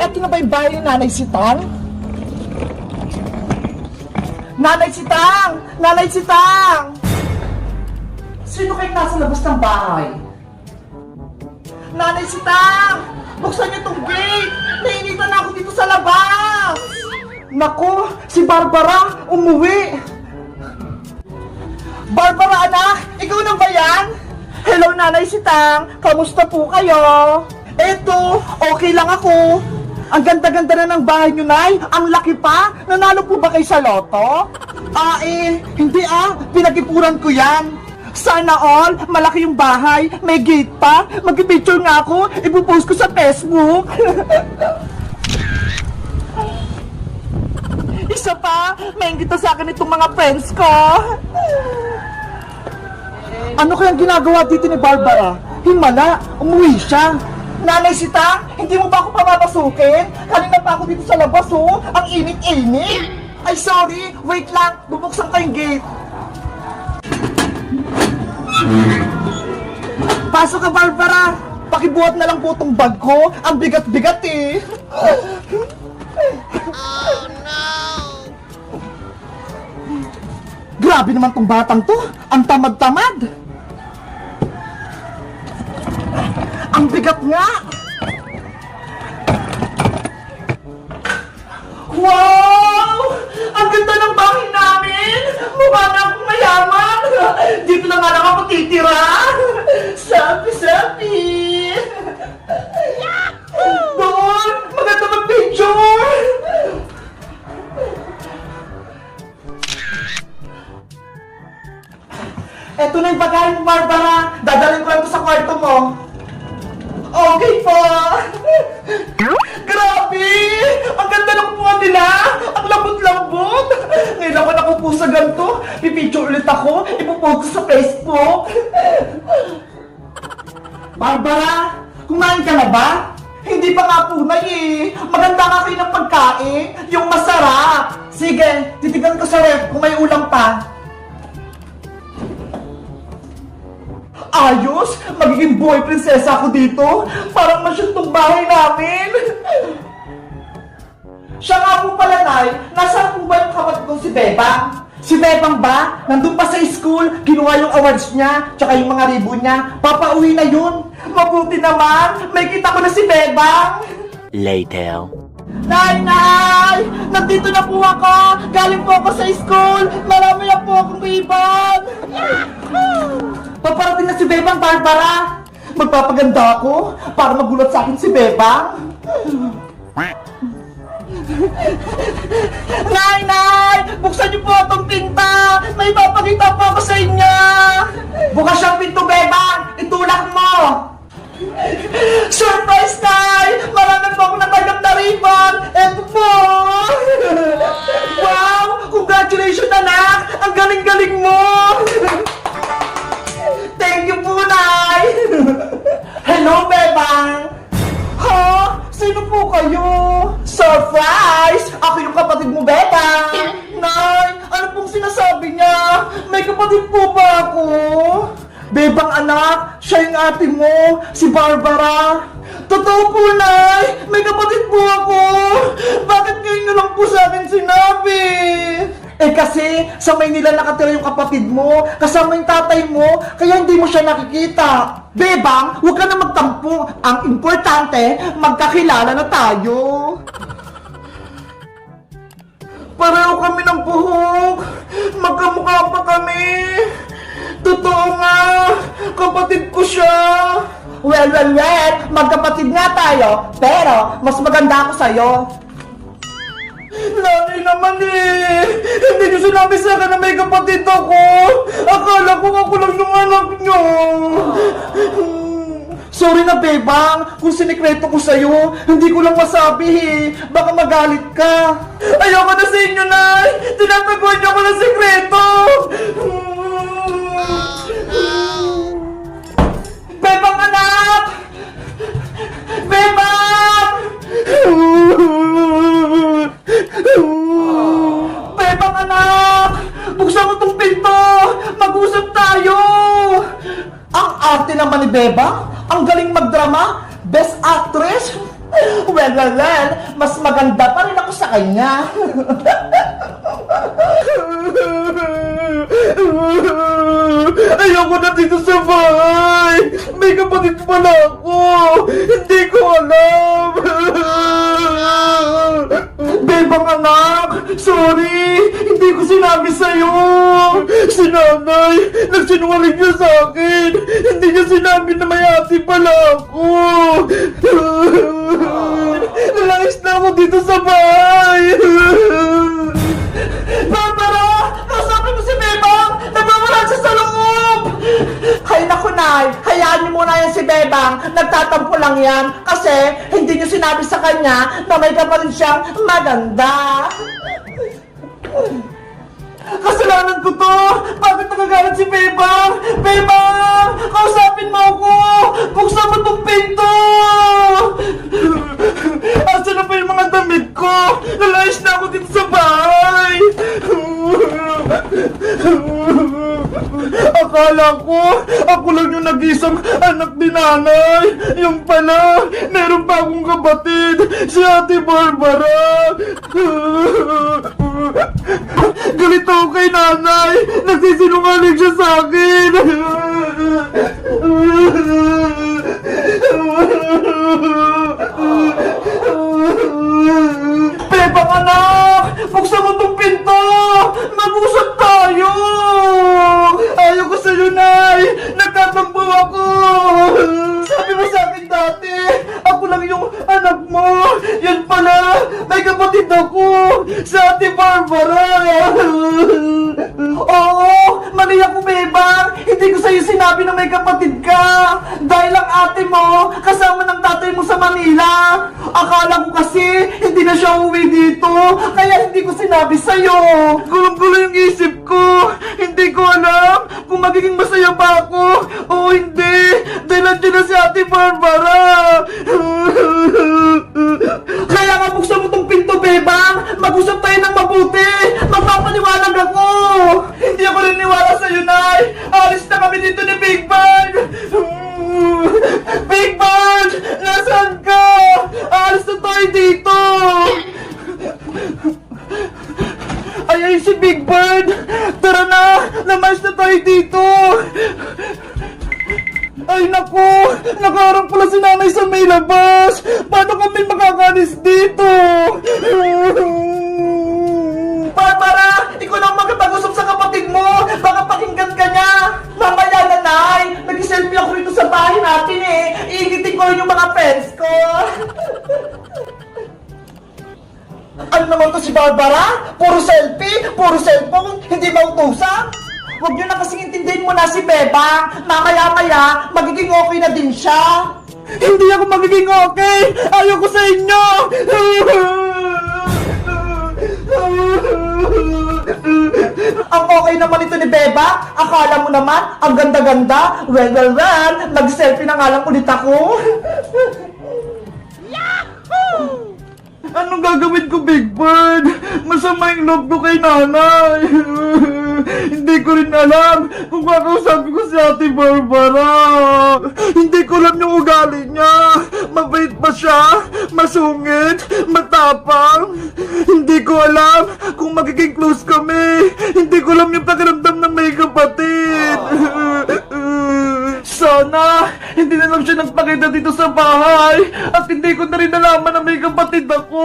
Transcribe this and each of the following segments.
Ito na ba yung bahay ni Nanay Sitang? Nanay Sitang! Nanay Sitang! Sino kayong nasa labas ng bahay? Nanay Sitang! Buksan niyo tong gate! Nainitan ako dito sa labas! Naku! Si Barbara! Umuwi! Barbara, anak! Ikaw na ba yan? Hello, Nanay Sitang! Kamusta po kayo? Eto, okay lang ako. Ang ganda-ganda na ng bahay nyo, Nay. Ang laki pa. Nanalo po ba kayo sa loto? Hindi Pinag-ipuran ko yan. Sana all, malaki yung bahay. May gate pa. Mag-picture nga ako. Ipopost ko sa Facebook. Isa pa, may ingita sa akin itong mga friends ko. Ano kayang ginagawa dito ni Barbara? Himala, umuwi siya. Nanay Sita, hindi mo ba ako papapasukin? Kanina pa ako dito sa labas, oh. Ang init-init. Ay, sorry. Wait lang. Bubuksan ko yung gate. Pasok ka, Barbara. Pakibuhat na lang po tong bag ko. Ang bigat-bigat, eh. Oh, no! Grabe naman tong batang to. Ang tamad-tamad. Ang bigat nga! Wow! Ang ganda ng bahay namin! Mukha na akong mayaman! Dito na nga lang ako titira! Selfie! Doon! Maganda mag-picture! Eto na yung bagay mo, Barbara! Dadalhin ko lang ito sa kwarto mo! Okay po! Grabe! Ang ganda ng bunga nila! Ang lambot-lambot! Ngayon ako nakupo sa ganito. Pipicture ulit ako. Ipopost ko sa Facebook. Barbara! Kumain ka na ba? Hindi pa nga po, Nay, eh. Maganda nga kayo ng pagkain. Yung masarap. Sige, titigan ko sa ref kung may ulam pa. Ayos! Magiging boy prinsesa ako dito! Parang masyad tong bahay namin! Siya nga po pala, Nay, nasaan po ba yung kapatid kong si Bebang? Si Bebang ba? Nandun pa sa school, kinuha yung awards niya, tsaka yung mga ribbon niya. Papauwi na yun! Mabuti naman! May kita ko na si Bebang! Later. Nay! Nay! Nandito na po ako! Galing po ako sa school! Marami na po akong ribbon! Paparating na si Bebang, Barbara! Magpapaganda ako para magulat sa akin si Bebang. Nay! Nay! Buksan niyo po itong pinta! May papakita po ako sa inyo! Bukas siyang pinto, Bebang! Itulak mo! Surprise, Nay! Marami po ako natanggap na ribbon! Eto po! Wow! Congratulations, anak! Ang galing-galing mo! Thank you po, Nay! Hello, Bebang! Ha? Sino po kayo? Surprise! Ako yung kapatid mo, Bebang! Nay! Ano pong sinasabi niya? May kapatid po ba ako? Bebang, anak! Siya yung ate mo! Si Barbara! Totoo po, Nay! May kapatid po ako! Bakit ngayon nyo lang po sa akin sinabi? Eh kasi, sa Maynila nakatira yung kapatid mo, kasama yung tatay mo, kaya hindi mo siya nakikita. Bebang, huwag ka na magtampo. Ang importante, magkakilala na tayo. Pareho kami ng buhok. Magkamukha pa kami. Totoo nga, kapatid ko siya. Well, magkapatid nga tayo, pero mas maganda ako sa'yo. Nanay naman eh! Hindi niyo sinabi sa akin na may kapatid ako! Akala ko ako lang yung anak niyo! Sorry na, Bebang! Kung sinikreto ko sa'yo, hindi ko lang masabi eh! Baka magalit ka! Ayoko na sa inyo, Nay! Tinataguan niyo ako ng sikreto! Bebang, anak! Bebang! Bebang, anak! Buksan mo tong pinto! Mag-usap tayo! Ang arte naman ni Bebang! Ang galing magdrama! Best actress! Well, mas maganda pa rin ako sa kanya. Ayoko na dito sa bahay. May kapatid pala ako. Hindi ko alam. Bebang anak, sorry. Hindi ko sinabi sa'yo. Si nanay, nagsinungaling niya sa akin. Hindi niya sinabi na may ate pala ako. Nalayas na ako dito sa bahay. Barbara! Kausapin mo si Bebang! Nagmamahal siya sa loob! Hay naku, Nay! Hayaan niyo muna yan si Bebang. Nagtatampo lang yan kasi hindi niyo sinabi sa kanya na may kapatid siyang maganda. Kasalanan ko to! Bakit nagagalit si Bebang? Bebang! Kausapin mo ako! Buksan mo tong pinto! Asa na pa yung mga damit ko? Nalayas na ako dito sa bahay! Akala ko, ako lang yung nag-isang anak ni nanay. Yung pala, meron pa akong kapatid, si Ate Barbara. Galit ako kay nanay. Nagsisinungaling siya sa akin. Bebang anak! Buksan mo tong pinto! Mag-usap tayo! Ayaw ko sa'yo, Nay! Nagtatampo ako! Sabi mo sa akin dati, ako lang yung anak mo! Yan pala, may kapatid ako! Sa Ate Barbara! Oo! Mali ako, Bebang! Hindi ko sa'yo sinabi na may kapatid ka! Dahil ang ate mo, kasama ng tatay mo sa Manila! Akala ko kasi, hindi na siya uwi dito! Kaya hindi ko sinabi sa'yo! Gulong-gulo yung isip ko! Hindi ko alam kung magiging masaya ba ako o hindi! Dahil nandiyan na si Ate Barbara! Kaya nga buksan mo tong pinto, Bebang! Mag-usap tayo ng mabuti! Magpapaliwanag ako! Hindi ako niniwala sa'yo, Nay! Alis na kami dito ni Big Bird! Big Bird! Nasaan ka? Alis na tayo dito! Ay, si Big Bird! Tara na! Namas na tayo dito! Ay naku! Nakaharap pala si nanay sa may labas! Paano kami makakalis dito? Barbara! Ikaw na ang magpag-usap sa kapatid mo! Baka pakinggan ka niya! Mamaya na, Nay! Nag-selfie ako rito sa bahay natin eh! Iingitin ko rin yung mga friends ko! Ano naman to si Barbara? Puro selfie, puro cellphone, hindi mautusan? Huwag niyo na kasing intindihin mo na si Bebang. Mamaya-maya, magiging okay na din siya. Hindi ako magiging okay! Ayoko sa inyo! Ang okay naman ito ni Beba. Akala mo naman, ang ganda-ganda. Well, mag-selfie na nga lang ulit ako. Anong gagawin ko, Big Bird? Masama yung loob ko kay nanay. Hindi ko rin alam kung kakausapin ko si Ate Barbara. Hindi ko alam yung ugali niya. Mabait ba siya? Masungit? Matapang? Hindi ko alam kung magiging close kami. Hindi ko alam yung pakiramdam ng may kapatid. Sana, hindi na lang siya nagpakita dito sa bahay at hindi ko na rin nalaman na may kapatid ako.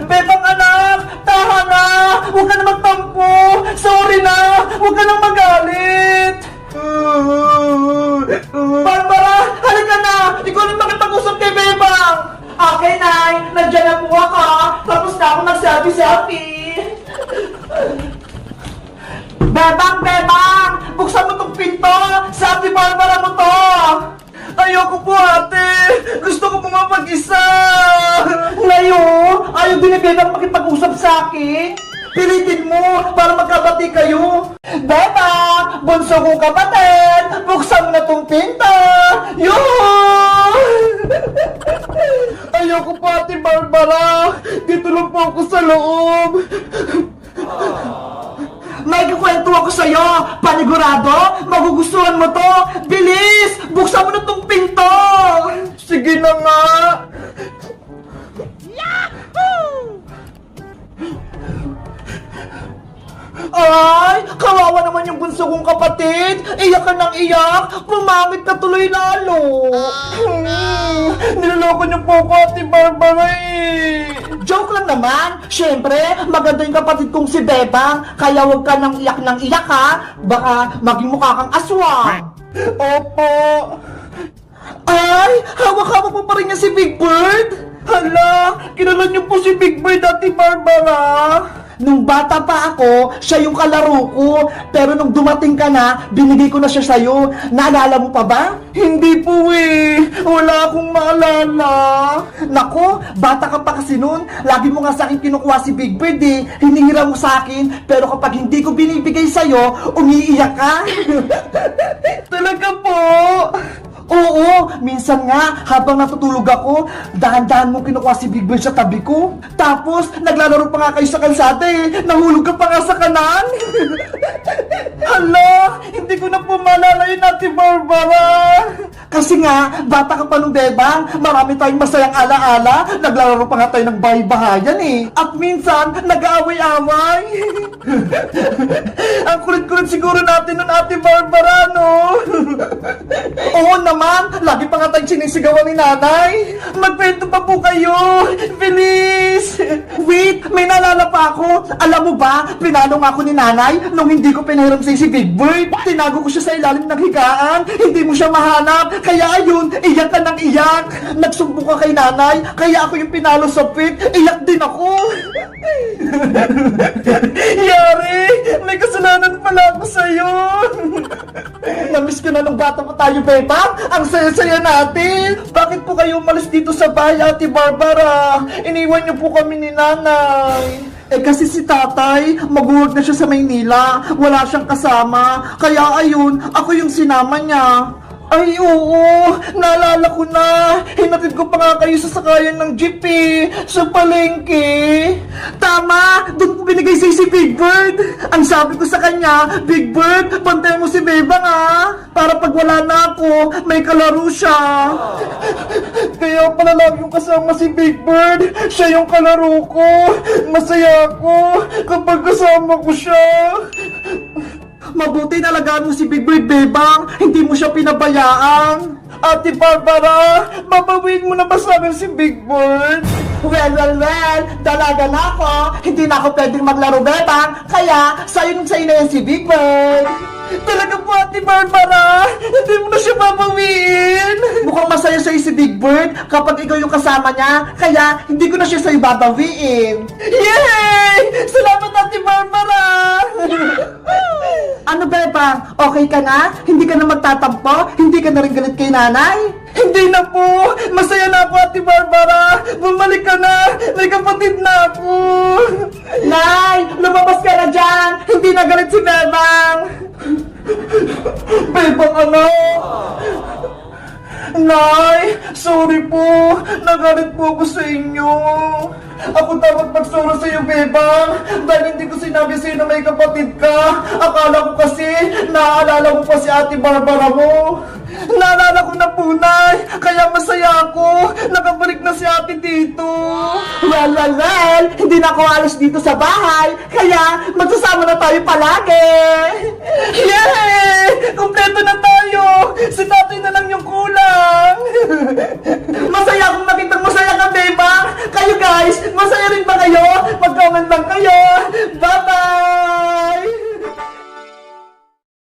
Bebang anak, taha na! Huwag ka na magtampo! Sorry na! Huwag ka nang magalit! Barbara, halika na! Ikaw rin makipag-usap kay Bebang! Okay, Nay! Nandiyan na po ako! Tapos na ako nag-selfie-selfie! Bebang! Buksan mo tong pinto! Sa Ate Barbara mo to! Ayoko po, ate! Gusto ko po mapag-isa! Ngayon, ayaw din ni Bebang makipag-usap sa akin? Pilitin mo para magkabati kayo! Bebang! Bunso kong kapatid! Buksan mo na tong pinto! Yun! Ayoko po, Ate Barbara! Dito lang po ako sa loob! May kukwento ako sa'yo! Panigurado, magugustuhan mo to! Bilis! Buksan mo na tong pinto! Sige na nga! Ay! Kawawa naman yung bunso kong kapatid! Iyak ka ng iyak! Pumangit ka tuloy lalo! Niloloko niyo po ko, Ate Barbara eh! Joke lang naman! Siyempre, maganda yung kapatid kong si Bebang, kaya huwag ka nang iyak ng iyak ha! Baka maging mukha kang aswang! Opo! Ay! Hawak-hawak mo pa rin niya si Big Bird! Hala! Kilala niyo po si Big Bird, Ate Barbara! Nung bata pa ako, siya yung kalaro ko. Pero nung dumating ka na, binigay ko na siya sa'yo. Naalala mo pa ba? Hindi po eh. Wala akong maalala. Nako, bata ka pa kasi nun. Lagi mo nga sa akin kinukuha si Big Bird eh. Hinihira mo sa akin. Pero kapag hindi ko binibigay sa'yo, umiiyak ka. Talaga po? Oo, minsan nga, habang natutulog ako, dahan-dahan mo kinukuha si Big Bird sa tabi ko. Tapos, naglalaro pa nga kayo sa kalsada eh. Nahulog ka pa nga sa kanan. Hala, hindi ko na po maalala yun, Ate Barbara. Kasi nga, bata ka pa nung Bebang, marami tayong masayang ala-ala. Naglalaro pa nga tayo ng bahay-bahayan eh. At minsan, nag-aaway-away. Ang kulit-kulit siguro natin nun, Ate Barbara, no? Oo naman, lagi pa nga tayong sinisigawan ni nanay. Magkwento pa po kayo. Bilis! Wait, may naalala pa ako. Alam mo ba, pinalo nga ako ni nanay nung hindi ko pinahiram sa'yo si Big Bird. Tinago ko siya sa ilalim ng higaan. Hindi mo siya mahanap. Kaya ayun, iyak ka ng iyak. Nagsumbo ka kay nanay, kaya ako yung pinalo sa pit. Iyak din ako. Yari, may kasalanan pala ako sa'yo. Namiss ko na nung bata pa tayo, Bebang. Ang saya-saya natin. Bakit po kayo umalis dito sa bahay, Ate Barbara? Iniwan niyo po kami ni nanay. Eh kasi si tatay, mag-work na siya sa Maynila. Wala siyang kasama. Kaya ayun, ako yung sinama niya. Ay, oo! Naalala ko na! Hinatid ko pa nga kayo sa sakayan ng jeep eh! Sa palengke! Tama! Doon ko binigay sa'yo si Big Bird! Ang sabi ko sa kanya, Big Bird, pantayan mo si Bebang ah! Para pag wala na ako, may kalaro siya! Kaya pala lagi yung kasama si Big Bird! Siya yung kalaro ko! Masaya ako kapag kasama ko siya! Mabuti nalagaan mo si Big Bird, Bebang. Hindi mo siya pinabayaan. Ate Barbara, babawiin mo na ba sa akin si Big Bird? Well, dalaga na ako. Hindi na ako pwedeng maglaro, Bebang. Kaya, sa'yo na yan si Big Bird. Talaga po, Ate Barbara. Hindi mo na siya babawiin. Mukhang masaya sa'yo si Big Bird kapag ikaw yung kasama niya. Kaya, hindi ko na siya sa'yo babawiin. Yay! Salamat, Ate Barbara! Ano, Bebang? Okay ka na? Hindi ka na magtatampo? Hindi ka na rin galit kay nanay? Hindi na po! Masaya na ako, Ate Barbara! Bumalik ka na! May kapatid na ako! Nay! Lumabas ka na dyan! Hindi na galit si Bebang! Bebang, anak! Nay! Sorry po! Nagalit po ako sa inyo! Ako dapat magsuro sa iyo, Bebang! Dahil hindi ko sinabi sa'yo na may kapatid ka! Akala ko kasi, naaalala mo pa si Ate Barbara mo! Naalala ko na po, Nay! Kaya masaya ako! Nakabalik na si Ate dito! Well, hindi na ako alis dito sa bahay! Kaya, magsasama na tayo palagi! Yay! Kompleto na